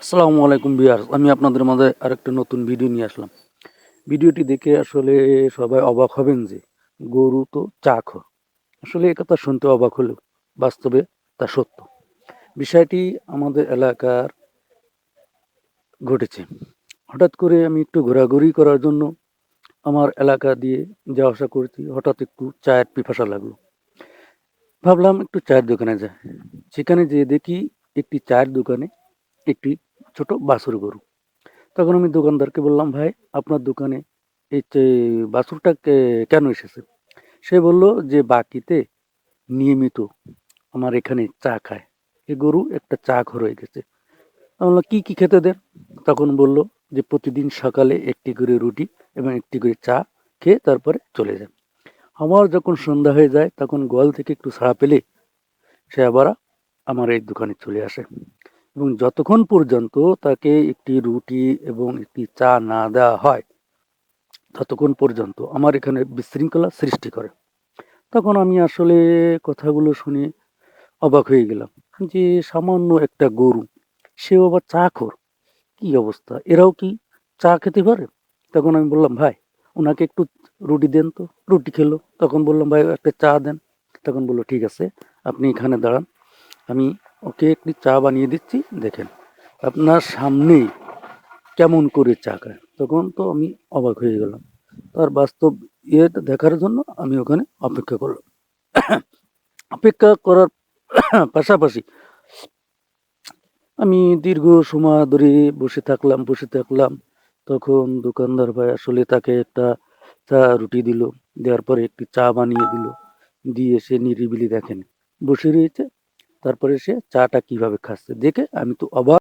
আসসালামু আলাইকুম ভিউয়ার্স, আমি আপনাদের মাঝে আরেকটা নতুন ভিডিও নিয়ে আসলাম। ভিডিওটি দেখে আসলে সবাই অবাক হবেন যে গরু তো চা খায়। আসলে এ কথা শুনতে অবাক হলেও বাস্তবে তা সত্য। বিষয়টি আমাদের এলাকার ঘটেছে। হঠাৎ করে আমি একটু ঘোরাঘুরি করার জন্য আমার এলাকা দিয়ে যাওয়া আসা করছি। হঠাৎ একটু চায়ের পিপাসা লাগলো। ভাবলাম একটু চায়ের দোকানে যাই। সেখানে যেয়ে দেখি একটি চায়ের দোকানে একটি ছোট বাছুর গরু। তখন আমি দোকানদারকে বললাম, ভাই আপনার দোকানে এই যে বাছুরটা কেন এসেছে? সে বলল যে বাকিতে নিয়মিত আমার এখানে চা খায়। এ গরু একটা চা ঘর হয়ে গেছে। আমি বললাম, কি কি খেতে দেন? তখন বলল যে প্রতিদিন সকালে একটি করে রুটি এবং একটি করে চা খেয়ে তারপরে চলে যান। আমার যখন সন্ধ্যা হয়ে যায় তখন গোয়াল থেকে একটু ছাড়া পেলে সে আবার আমার এই দোকানে চলে আসে এবং যতক্ষণ পর্যন্ত তাকে একটি রুটি এবং একটি চা না দেওয়া হয় ততক্ষণ পর্যন্ত আমার এখানে বিশৃঙ্খলা সৃষ্টি করে। তখন আমি আসলে কথাগুলো শুনে অবাক হয়ে গেলাম যে সামান্য একটা গরু, সেও আবার চাখোর, কি অবস্থা, এরাও কি চা খেতে পারে? তখন আমি বললাম, ভাই ওনাকে একটু রুটি দেন তো। রুটি খেলো। তখন বললাম, ভাই একটা চা দেন। তখন বললো, ঠিক আছে, আপনি এখানে দাঁড়ান, আমি ওকে একটি চা বানিয়ে দিচ্ছি, দেখেন আপনার সামনেই কেমন করে চা খায়। তখন তো আমি অবাক হয়ে গেলাম। তার বাস্তব ইয়েটা দেখার জন্য আমি ওখানে অপেক্ষা করলাম। অপেক্ষা করার পাশাপাশি আমি দীর্ঘ সময় ধরে বসে থাকলাম। তখন দোকানদার ভাই আসলে তাকে একটা চা রুটি দিল। দেওয়ার পরে একটি চা বানিয়ে দিল। দিয়ে সে নিরিবিলি দেখেন বসে রয়েছে। তারপরে সে চাটা কিভাবে খাচ্ছে দেখে আমি তো অবাক।